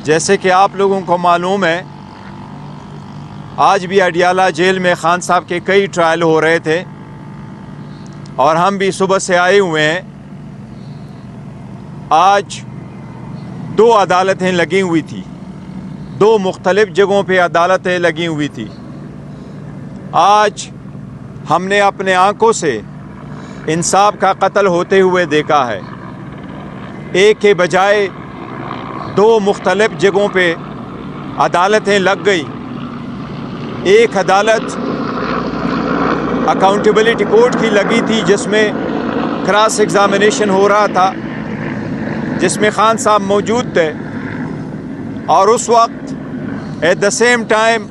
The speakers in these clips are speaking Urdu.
جیسے کہ آپ لوگوں کو معلوم ہے، آج بھی اڈیالہ جیل میں خان صاحب کے کئی ٹرائل ہو رہے تھے اور ہم بھی صبح سے آئے ہوئے ہیں۔ آج 2 عدالتیں لگی ہوئی تھی، 2 مختلف جگہوں پہ عدالتیں لگی ہوئی تھی۔ آج ہم نے اپنے آنکھوں سے انصاف کا قتل ہوتے ہوئے دیکھا ہے۔ ایک کے بجائے 2 مختلف جگہوں پہ عدالتیں لگ گئی۔ ایک عدالت اکاؤنٹیبلٹی کورٹ کی لگی تھی جس میں کراس ایگزامینیشن ہو رہا تھا، جس میں خان صاحب موجود تھے، اور اس وقت at the same time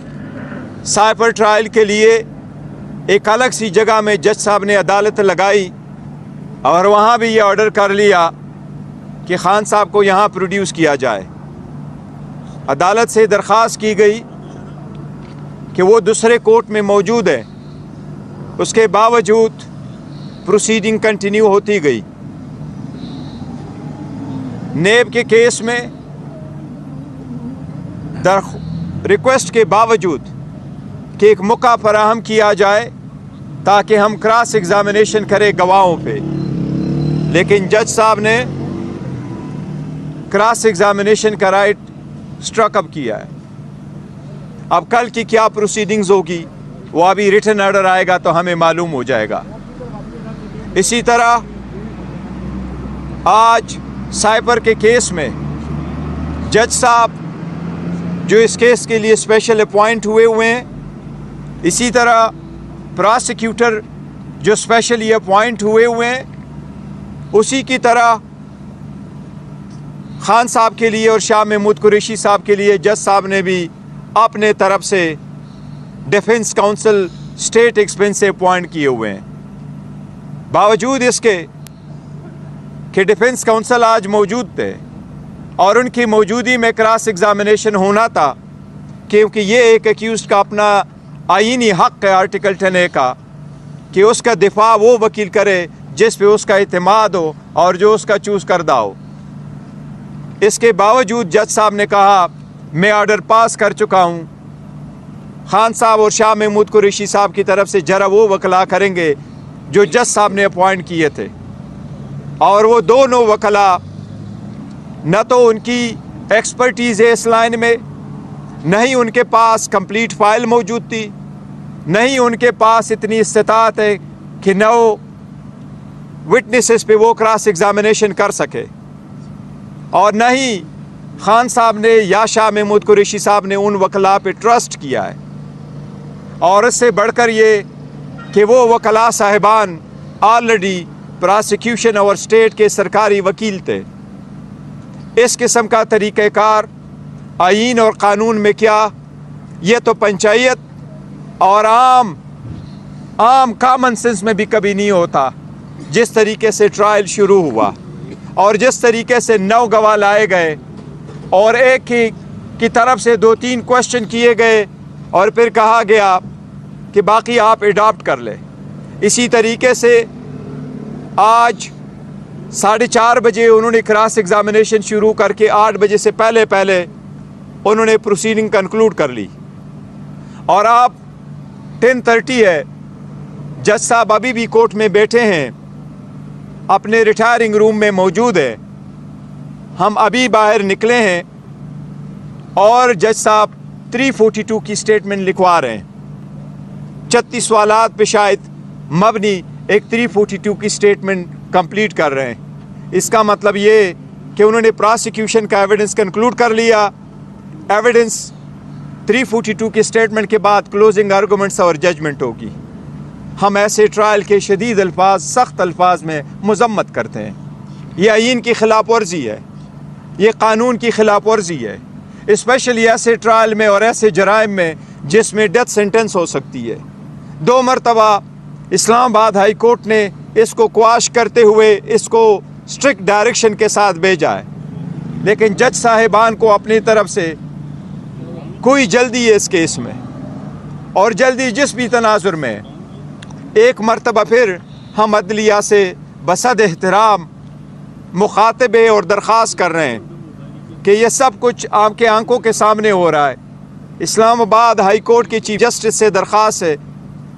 cyber trial کے لیے ایک الگ سی جگہ میں جج صاحب نے عدالت لگائی اور وہاں بھی یہ آرڈر کر لیا کہ خان صاحب کو یہاں پروڈیوس کیا جائے۔ عدالت سے درخواست کی گئی کہ وہ دوسرے کورٹ میں موجود ہے، اس کے باوجود پروسیڈنگ کنٹینیو ہوتی گئی۔ نیب کے کیس میں ریکویسٹ کے باوجود کہ ایک موقع فراہم کیا جائے تاکہ ہم کراس ایگزامینیشن کریں گواہوں پہ، لیکن جج صاحب نے کراس ایگزامینیشن کا رائٹ اسٹرک اپ کیا ہے۔ اب کل کی کیا پروسیڈنگز ہوگی وہ ابھی ریٹن آرڈر آئے گا تو ہمیں معلوم ہو جائے گا۔ اسی طرح آج سائبر کے کیس میں جج صاحب جو اس کیس کے لیے اسپیشل اپوائنٹ ہوئے ہیں، اسی طرح پراسیکیوٹر جو اسپیشلی اپوائنٹ ہوئے ہیں، اسی کی طرح خان صاحب کے لیے اور شاہ محمود قریشی صاحب کے لیے جج صاحب نے بھی اپنے طرف سے ڈیفنس کاؤنسل اسٹیٹ ایکسپینس سے اپوائنٹ کیے ہوئے ہیں۔ باوجود اس کے کہ ڈیفنس کاؤنسل آج موجود تھے اور ان کی موجودگی میں کراس ایگزامینیشن ہونا تھا، کیونکہ یہ ایک ایکیوزڈ کا اپنا آئینی حق ہے آرٹیکل 10A کا کہ اس کا دفاع وہ وکیل کرے جس پہ اس کا اعتماد ہو اور جو اس کا چوز کردہ ہو۔ اس کے باوجود جج صاحب نے کہا میں آرڈر پاس کر چکا ہوں، خان صاحب اور شاہ محمود قریشی صاحب کی طرف سے جرا وہ وکلا کریں گے جو جج صاحب نے اپوائنٹ کیے تھے، اور وہ دونوں وکلا نہ تو ان کی ایکسپرٹیز ہے اس لائن میں، نہ ہی ان کے پاس کمپلیٹ فائل موجود تھی، نہ ہی ان کے پاس اتنی استطاعت ہے کہ 9 وٹنسز پہ وہ کراس ایگزامینیشن کر سکے، اور نہ ہی خان صاحب نے یا شاہ محمود قریشی صاحب نے ان وکلا پہ ٹرسٹ کیا ہے۔ اور اس سے بڑھ کر یہ کہ وہ وکلا صاحبان آلریڈی پراسیکیوشن اور اسٹیٹ کے سرکاری وکیل تھے۔ اس قسم کا طریقہ کار آئین اور قانون میں کیا، یہ تو پنچایت اور عام کامن سینس میں بھی کبھی نہیں ہوتا۔ جس طریقے سے ٹرائل شروع ہوا اور جس طریقے سے 9 گواہ لائے گئے اور ایک ہی کی طرف سے 2-3 کوشچن کیے گئے اور پھر کہا گیا کہ باقی آپ اڈاپٹ کر لیں، اسی طریقے سے آج 4:30 بجے انہوں نے کراس ایگزامینیشن شروع کر کے 8 بجے سے پہلے انہوں نے پروسیڈنگ کنکلوڈ کر لی، اور آپ 10:30 ہے، جج صاحب ابھی بھی کورٹ میں بیٹھے ہیں، اپنے ریٹائرنگ روم میں موجود ہے، ہم ابھی باہر نکلے ہیں اور جج صاحب 342 کی سٹیٹمنٹ لکھوا رہے ہیں۔ 36 سوالات پہ شاید مبنی ایک 342 کی سٹیٹمنٹ کمپلیٹ کر رہے ہیں۔ اس کا مطلب یہ کہ انہوں نے پراسیکیوشن کا ایویڈنس کنکلوڈ کر لیا۔ ایویڈنس 342 کی سٹیٹمنٹ کے بعد کلوزنگ آرگومنٹس اور ججمنٹ ہوگی۔ ہم ایسے ٹرائل کے شدید الفاظ، سخت الفاظ میں مذمت کرتے ہیں۔ یہ آئین کی خلاف ورزی ہے، یہ قانون کی خلاف ورزی ہے، اسپیشلی ایسے ٹرائل میں اور ایسے جرائم میں جس میں ڈیتھ سینٹنس ہو سکتی ہے۔ 2 مرتبہ اسلام آباد ہائی کورٹ نے اس کو قواش کرتے ہوئے اس کو اسٹرکٹ ڈائریکشن کے ساتھ بھیجا ہے، لیکن جج صاحبان کو اپنی طرف سے کوئی جلدی ہے اس کیس میں، اور جلدی جس بھی تناظر میں ایک مرتبہ پھر ہم عدلیہ سے بصد احترام مخاطبے اور درخواست کر رہے ہیں کہ یہ سب کچھ آپ کے آنکھوں کے سامنے ہو رہا ہے. اسلام آباد ہائی کورٹ کے چیف جسٹس سے درخواست ہے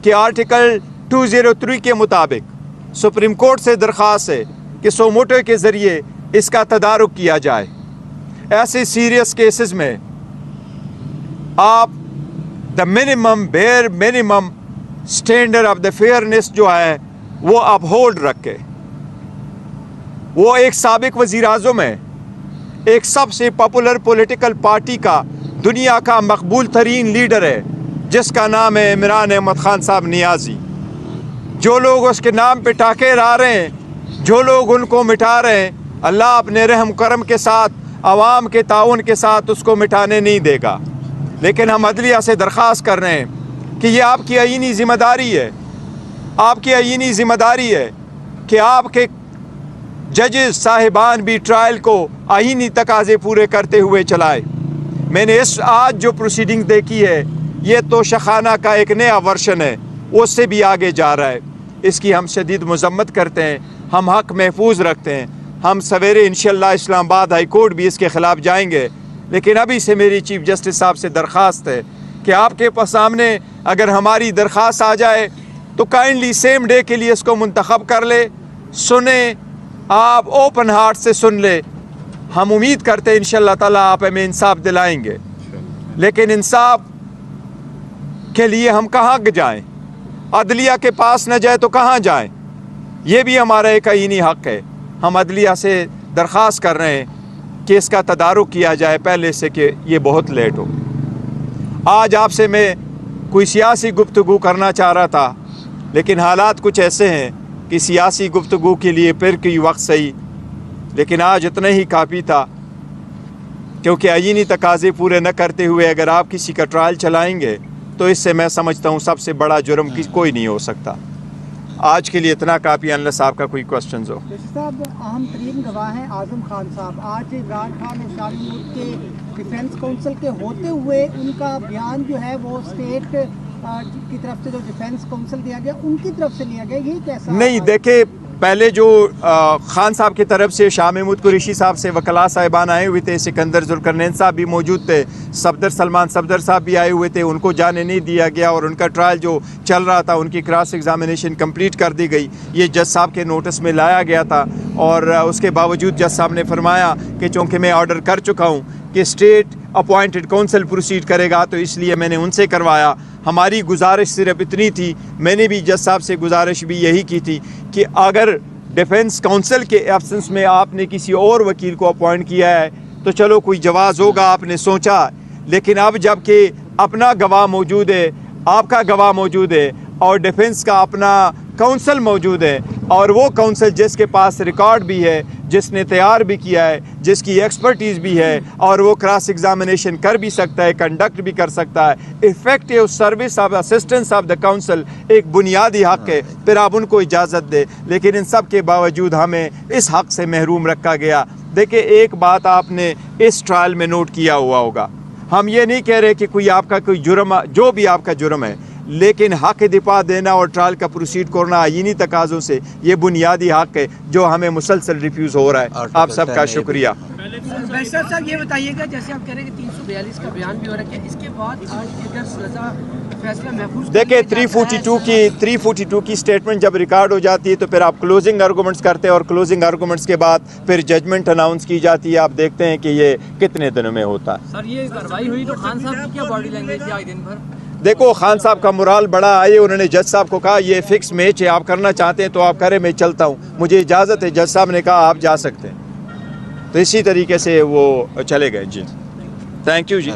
کہ آرٹیکل 203 کے مطابق سپریم کورٹ سے درخواست ہے کہ سو موٹو کے ذریعے اس کا تدارک کیا جائے. ایسے سیریس کیسز میں آپ the bare minimum standard of the fairness جو ہے وہ اپ ہولڈ رکھے. وہ ایک سابق وزیر اعظم ہے, ایک سب سے پاپولر پولیٹیکل پارٹی کا دنیا کا مقبول ترین لیڈر ہے جس کا نام ہے عمران احمد خان صاحب نیازی. جو لوگ اس کے نام پہ ٹاکے لا رہے ہیں, جو لوگ ان کو مٹا رہے ہیں, اللہ اپنے رحم کرم کے ساتھ عوام کے تعاون کے ساتھ اس کو مٹانے نہیں دے گا. لیکن ہم عدلیہ سے درخواست کر رہے ہیں کہ یہ آپ کی آئینی ذمہ داری ہے, آپ کی آئینی ذمہ داری ہے کہ آپ کے ججز صاحبان بھی ٹرائل کو آئینی تقاضے پورے کرتے ہوئے چلائے. میں نے آج جو پروسیڈنگ دیکھی ہے یہ تو شخانہ کا ایک نیا ورژن ہے, اس سے بھی آگے جا رہا ہے. اس کی ہم شدید مذمت کرتے ہیں, ہم حق محفوظ رکھتے ہیں. ہم سویرے انشاءاللہ اسلام آباد ہائی کورٹ بھی اس کے خلاف جائیں گے. لیکن ابھی سے میری چیف جسٹس صاحب سے درخواست ہے کہ آپ کے سامنے اگر ہماری درخواست آ جائے تو کائنڈلی سیم ڈے کے لیے اس کو منتخب کر لے, سنیں, آپ اوپن ہارٹ سے سن لے. ہم امید کرتے ہیں انشاءاللہ تعالیٰ آپ ہمیں انصاف دلائیں گے. لیکن انصاف کے لیے ہم کہاں جائیں؟ عدلیہ کے پاس نہ جائے تو کہاں جائیں؟ یہ بھی ہمارا ایک آئینی حق ہے. ہم عدلیہ سے درخواست کر رہے ہیں کہ اس کا تدارک کیا جائے پہلے سے کہ یہ بہت لیٹ ہو. آج آپ سے میں کوئی سیاسی گفتگو کرنا چاہ رہا تھا, لیکن حالات کچھ ایسے ہیں کہ سیاسی گفتگو کے لیے پھر کوئی وقت صحیح, لیکن آج اتنا ہی کافی تھا. کیونکہ آئینی تقاضے پورے نہ کرتے ہوئے اگر آپ کسی کا ٹرائل چلائیں گے تو اس سے میں سمجھتا ہوں سب سے بڑا جرم کوئی نہیں ہو سکتا. آج کے لیے اتنا کافی, انلس صاحب کا کوئی کوسچنز ہو. صاحب اہم ترین گواہ ہیں اعظم خان صاحب. آج عمران خان اور شاہ محمود کے ڈیفینس کونسل کے ہوتے ہوئے ان کا بیان جو ہے وہ اسٹیٹ کی طرف سے جو ڈیفینس کونسل دیا گیا ان کی طرف سے لیا گیا, یہ کیسا؟ نہیں دیکھیں, پہلے جو خان صاحب کی طرف سے شاہ محمود قریشی صاحب سے وکلاء صاحبان آئے ہوئے تھے, سکندر ذوالقرنین صاحب بھی موجود تھے, صفدر سلمان صفدر صاحب بھی آئے ہوئے تھے, ان کو جانے نہیں دیا گیا اور ان کا ٹرائل جو چل رہا تھا ان کی کراس ایگزامینیشن کمپلیٹ کر دی گئی. یہ جج صاحب کے نوٹس میں لایا گیا تھا اور اس کے باوجود جج صاحب نے فرمایا کہ چونکہ میں آرڈر کر چکا ہوں کہ اسٹیٹ اپوائنٹڈ کونسل پروسیڈ کرے گا تو اس لیے میں نے ان سے کروایا. ہماری گزارش صرف اتنی تھی, میں نے بھی جج صاحب سے گزارش بھی یہی کی تھی کہ اگر ڈیفنس کونسل کے ایبسنس میں آپ نے کسی اور وکیل کو اپوائنٹ کیا ہے تو چلو کوئی جواز ہوگا, آپ نے سوچا. لیکن اب جب کہ اپنا گواہ موجود ہے, آپ کا گواہ موجود ہے اور ڈیفنس کا اپنا کونسل موجود ہے, اور وہ کونسل جس کے پاس ریکارڈ بھی ہے, جس نے تیار بھی کیا ہے, جس کی ایکسپرٹیز بھی ہے, اور وہ کراس ایگزامینیشن کر بھی سکتا ہے, کنڈکٹ بھی کر سکتا ہے. Effective service of assistance of the council ایک بنیادی حق ہے, پھر آپ ان کو اجازت دے. لیکن ان سب کے باوجود ہمیں اس حق سے محروم رکھا گیا. دیکھیں, ایک بات آپ نے اس ٹرائل میں نوٹ کیا ہوا ہوگا, ہم یہ نہیں کہہ رہے کہ کوئی آپ کا کوئی جرم, جو بھی آپ کا جرم ہے, لیکن حق دفاع دینا اور ٹرائل کا پروسیڈ کرنا آئینی تقاضوں سے یہ بنیادی حق ہے جو ہمیں مسلسل ریفیوز ہو رہا ہے. آپ سب کا شکریہ. بیشتر صاحب یہ بتائیے گا, جیسے آپ کہہ رہے ہیں کہ 342 کا بیان بھی ہو رہا ہے, اس کے بعد آج اگر سزا فیصلہ محفوظ دیکھیں 342 کی سٹیٹمنٹ جب ریکارڈ ہو جاتی ہے تو پھر آپ کلوزنگ آرگومنٹس کرتے ہیں اور کلوزنگ آرگومنٹس کے بعد پھر ججمنٹ اناؤنس کی جاتی ہے. آپ دیکھتے ہیں کہ یہ کتنے دنوں میں ہوتا ہے. سر یہ کارروائی ہوئی تو خان صاحب کی کیا باڈی لینگویج تھی آج دن بھر؟ دیکھو, خان صاحب کا مرال بڑا آئے, انہوں نے جج صاحب کو کہا یہ فکس میچ ہے, آپ کرنا چاہتے ہیں تو آپ کریں, میں چلتا ہوں, مجھے اجازت ہے. جج صاحب نے کہا آپ جا سکتے ہیں, تو اسی طریقے سے وہ چلے گئے. جی تھینک یو. جی